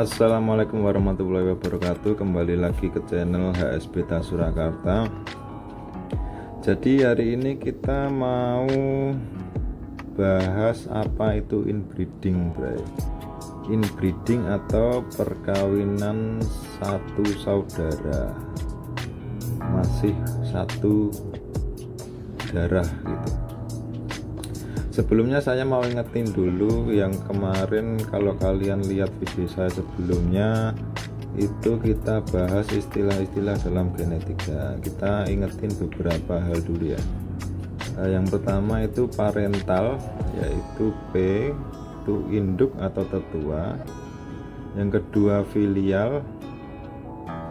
Assalamualaikum warahmatullahi wabarakatuh. Kembali lagi ke channel HS Beta Surakarta. Jadi hari ini kita mau bahas apa itu inbreeding, bro. Inbreeding atau perkawinan satu saudara, masih satu darah gitu. Sebelumnya saya mau ingetin dulu yang kemarin, kalau kalian lihat video saya sebelumnya itu kita bahas istilah-istilah dalam genetika. Kita ingetin beberapa hal dulu ya. Yang pertama itu parental, yaitu P itu induk atau tetua. Yang kedua filial,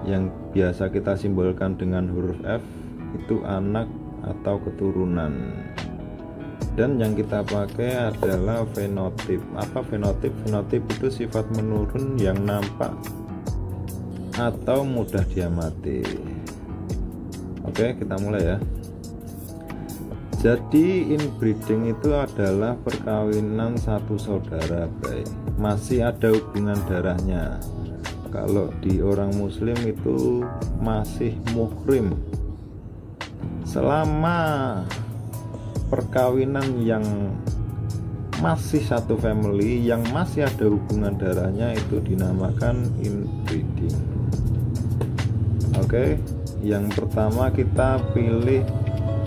yang biasa kita simbolkan dengan huruf F, itu anak atau keturunan. Dan yang kita pakai adalah fenotip. Apa fenotip? Fenotip itu sifat menurun yang nampak atau mudah diamati. Oke, kita mulai ya. Jadi inbreeding itu adalah perkawinan satu saudara, baik. Masih ada hubungan darahnya. Kalau di orang muslim itu masih muhrim. Selama perkawinan yang masih satu family, yang masih ada hubungan darahnya, itu dinamakan inbreeding. Oke, yang pertama kita pilih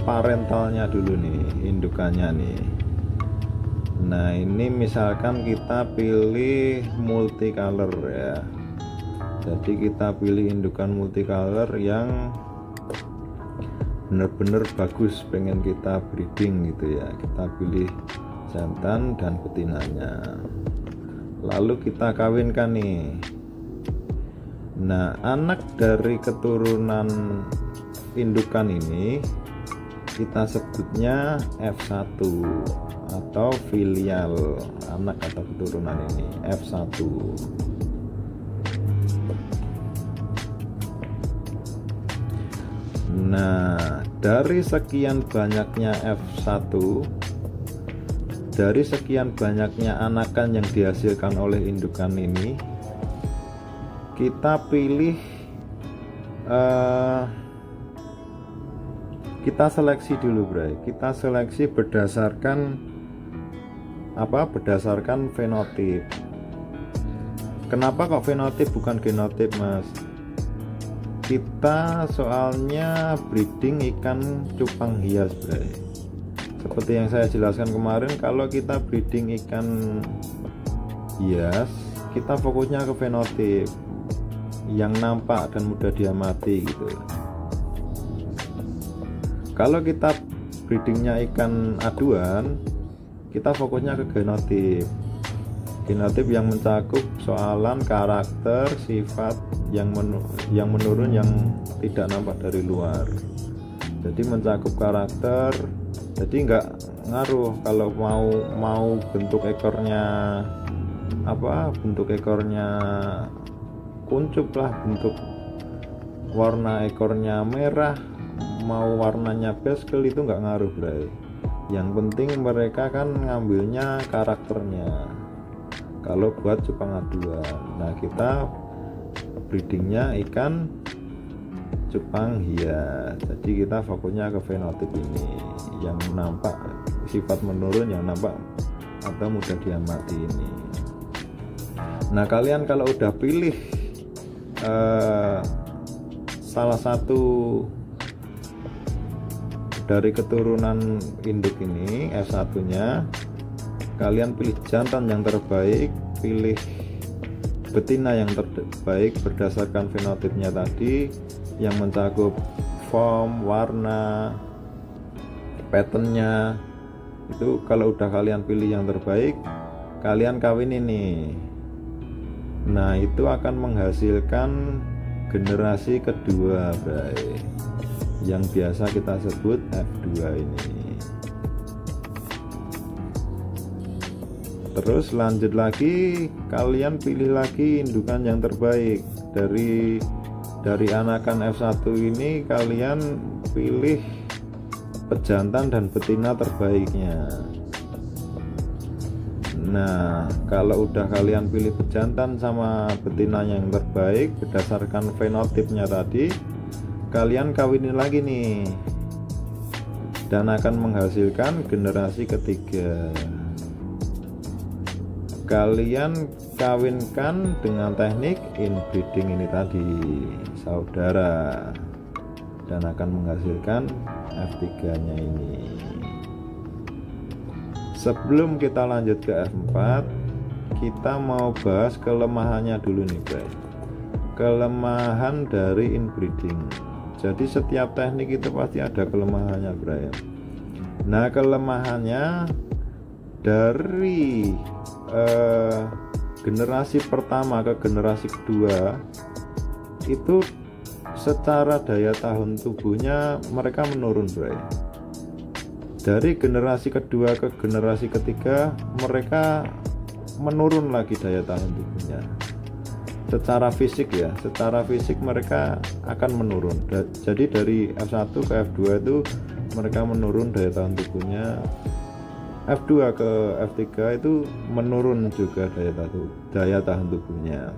parentalnya dulu nih, indukannya nih. Nah ini misalkan kita pilih multicolor ya. Jadi kita pilih indukan multicolor yang bener-bener bagus, pengen kita breeding gitu ya. Kita pilih jantan dan betinanya, lalu kita kawinkan nih. Nah anak dari keturunan indukan ini kita sebutnya F1 atau filial, anak atau keturunan ini F1. Nah dari sekian banyaknya F1, dari sekian banyaknya anakan yang dihasilkan oleh indukan ini, kita pilih, kita seleksi dulu, bro. Kita seleksi berdasarkan apa? Berdasarkan fenotip. Kenapa kok fenotip bukan genotip, mas? Kita soalnya breeding ikan cupang hias, bro. Seperti yang saya jelaskan kemarin, kalau kita breeding ikan hias, kita fokusnya ke fenotip yang nampak dan mudah diamati gitu. Kalau kita breedingnya ikan aduan, kita fokusnya ke genotip. Genotip yang mencakup soalan karakter, sifat yang menurun, yang tidak nampak dari luar. Jadi mencakup karakter, jadi nggak ngaruh kalau mau bentuk ekornya apa, bentuk ekornya kuncup lah, bentuk warna ekornya merah, mau warnanya pastel, itu nggak ngaruh, bro. Yang penting mereka kan ngambilnya karakternya kalau buat cupang aduan. Nah kita breedingnya ikan cupang hias, jadi kita fokusnya ke fenotip ini yang nampak, sifat menurun yang nampak atau mudah diamati ini. Nah kalian kalau udah pilih salah satu dari keturunan induk ini, F1 nya, kalian pilih jantan yang terbaik, pilih betina yang terbaik berdasarkan fenotipnya tadi, yang mencakup form, warna, patternnya. Itu kalau udah kalian pilih yang terbaik, kalian kawin ini. Nah itu akan menghasilkan generasi kedua, bray, yang biasa kita sebut F2 ini. Terus lanjut lagi, kalian pilih lagi indukan yang terbaik dari anakan F1 ini. Kalian pilih pejantan dan betina terbaiknya. Nah, kalau udah kalian pilih pejantan sama betinanya yang terbaik berdasarkan fenotipnya tadi, kalian kawinin lagi nih, dan akan menghasilkan generasi ketiga. Kalian kawinkan dengan teknik inbreeding ini tadi, saudara, dan akan menghasilkan F3-nya ini. Sebelum kita lanjut ke F4, kita mau bahas kelemahannya dulu nih, Bray. Kelemahan dari inbreeding. Jadi setiap teknik itu pasti ada kelemahannya, Bray. Nah, kelemahannya dari generasi pertama ke generasi kedua itu secara daya tahan tubuhnya mereka menurun, Bray. Dari generasi kedua ke generasi ketiga mereka menurun lagi daya tahan tubuhnya. Secara fisik ya, secara fisik mereka akan menurun. Jadi dari F1 ke F2 itu mereka menurun daya tahan tubuhnya. F2 ke F3 itu menurun juga daya tahan tubuhnya.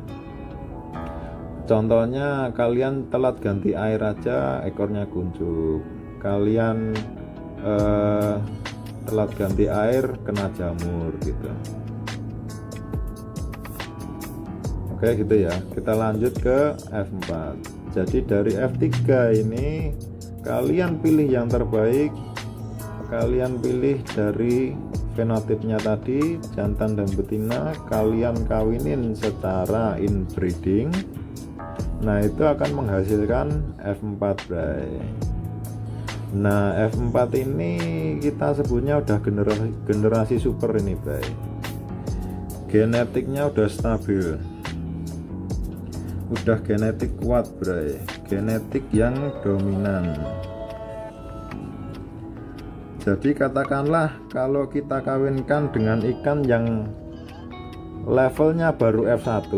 Contohnya kalian telat ganti air aja ekornya kuncup, kalian telat ganti air kena jamur gitu. Oke gitu ya. Kita lanjut ke F4. Jadi dari F3 ini kalian pilih yang terbaik, kalian pilih dari fenotipnya tadi, jantan dan betina, kalian kawinin secara inbreeding. Nah, itu akan menghasilkan F4, Bray. Nah, F4 ini kita sebutnya udah generasi super ini, Bray. Genetiknya udah stabil, udah genetik kuat, Bray. Genetik yang dominan. Jadi katakanlah kalau kita kawinkan dengan ikan yang levelnya baru F1,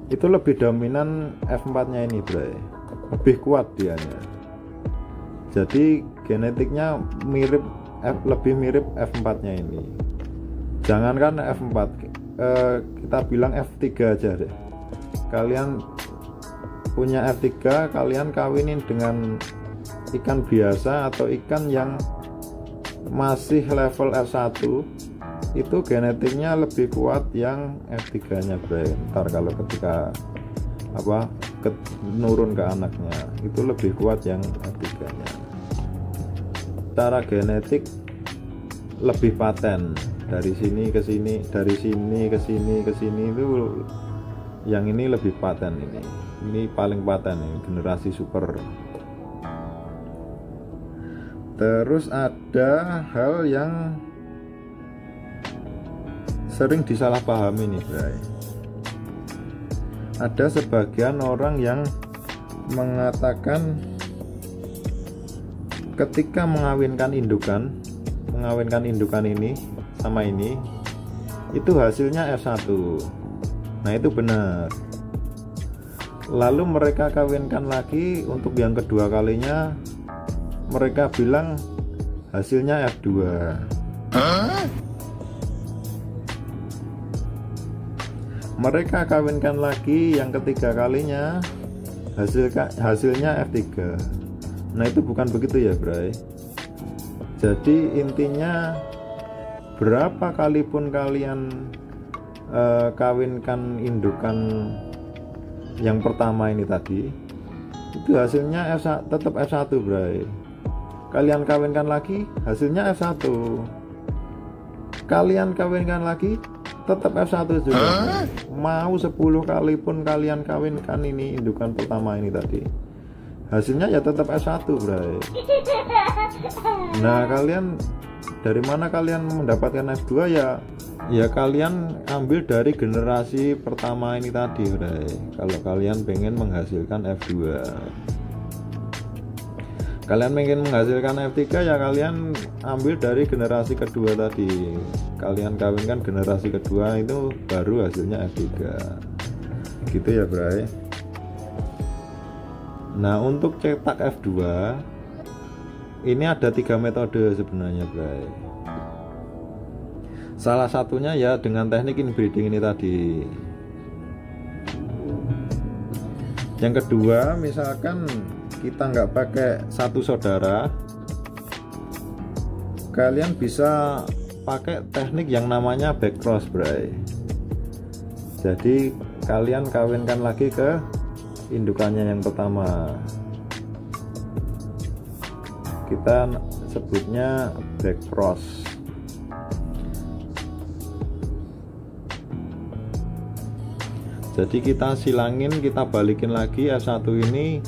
itu lebih dominan F4 nya ini, Bray. Lebih kuat dianya. Jadi genetiknya lebih mirip F4 nya ini. Jangankan F4, kita bilang F3 aja deh. Kalian punya F3, kalian kawinin dengan ikan biasa atau ikan yang masih level F1, itu genetiknya lebih kuat yang F3 nya, Bray. Ntar kalau ketika nurun ke anaknya itu lebih kuat yang F3 nya. Secara genetik lebih paten, dari sini ke sini, dari sini ke sini ke sini, itu yang ini lebih paten. Ini paling paten ini, generasi super. Terus ada hal yang sering disalahpahami nih, Bray. Ada sebagian orang yang mengatakan ketika mengawinkan indukan ini sama ini, itu hasilnya F1. Nah, itu benar. Lalu mereka kawinkan lagi untuk yang kedua kalinya, mereka bilang hasilnya F2. Mereka kawinkan lagi yang ketiga kalinya, hasilnya F3. Nah, itu bukan begitu ya, Bray. Jadi intinya berapa kali pun kalian kawinkan indukan yang pertama ini tadi, itu hasilnya tetap F1, Bray. Kalian kawinkan lagi, hasilnya F1. Kalian kawinkan lagi, tetap F1 juga. Mau 10 kali pun kalian kawinkan ini indukan pertama ini tadi, hasilnya ya tetap F1, Bray. Nah, kalian dari mana kalian mendapatkan F2 ya kalian ambil dari generasi pertama ini tadi, Bray. Kalau kalian pengen menghasilkan F2, kalian pengen menghasilkan F3 ya kalian ambil dari generasi kedua tadi, kalian kawinkan generasi kedua, itu baru hasilnya F3 gitu ya, Bray. Nah, untuk cetak F2 ini ada 3 metode sebenarnya, Bray. Salah satunya ya dengan teknik inbreeding ini tadi. Yang kedua, misalkan kita nggak pakai satu saudara, kalian bisa pakai teknik yang namanya back cross, bray. Jadi kalian kawinkan lagi ke indukannya yang pertama. Kita sebutnya back cross. Jadi kita silangin, kita balikin lagi F1 ini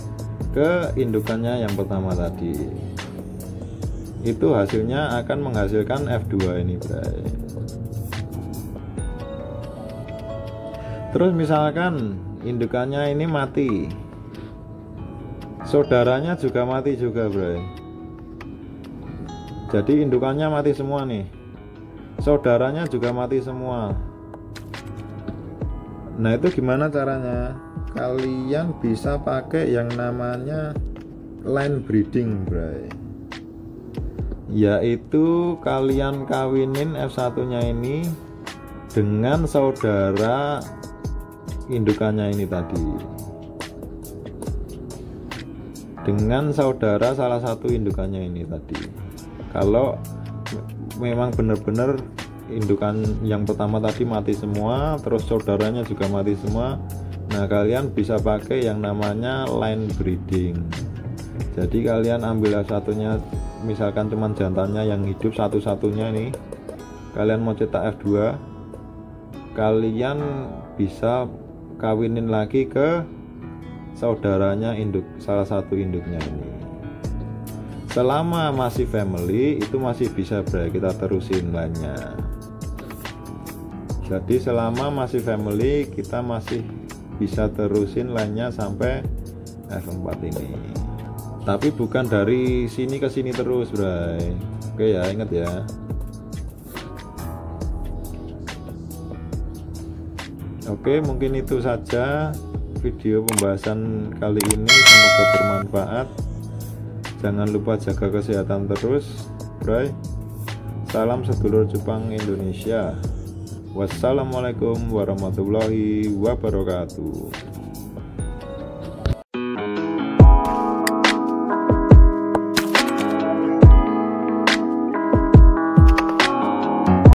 ke indukannya yang pertama tadi. Itu hasilnya akan menghasilkan F2 ini, bray. Terus misalkan indukannya ini mati, saudaranya juga mati juga, bray. Jadi indukannya mati semua nih, saudaranya juga mati semua. Nah, itu gimana caranya? Kalian bisa pakai yang namanya line breeding, bray. Yaitu kalian kawinin F1 nya ini dengan saudara indukannya ini tadi, dengan saudara salah satu indukannya ini tadi. Kalau memang benar-benar indukan yang pertama tadi mati semua, terus saudaranya juga mati semua, nah kalian bisa pakai yang namanya line breeding. Jadi kalian ambil satunya, misalkan cuman jantannya yang hidup satu-satunya nih, kalian mau cetak F2, kalian bisa kawinin lagi ke saudaranya induk, salah satu induknya ini. Selama masih family itu masih bisa, bray, kita terusin line-nya. Jadi selama masih family kita masih bisa terusin line-nya sampai F4 ini. Tapi bukan dari sini ke sini terus, bray. Oke ya, ingat ya. Oke, mungkin itu saja video pembahasan kali ini, semoga bermanfaat. Jangan lupa jaga kesehatan terus, bray. Salam sedulur Jepang Indonesia. Wassalamualaikum warahmatullahi wabarakatuh.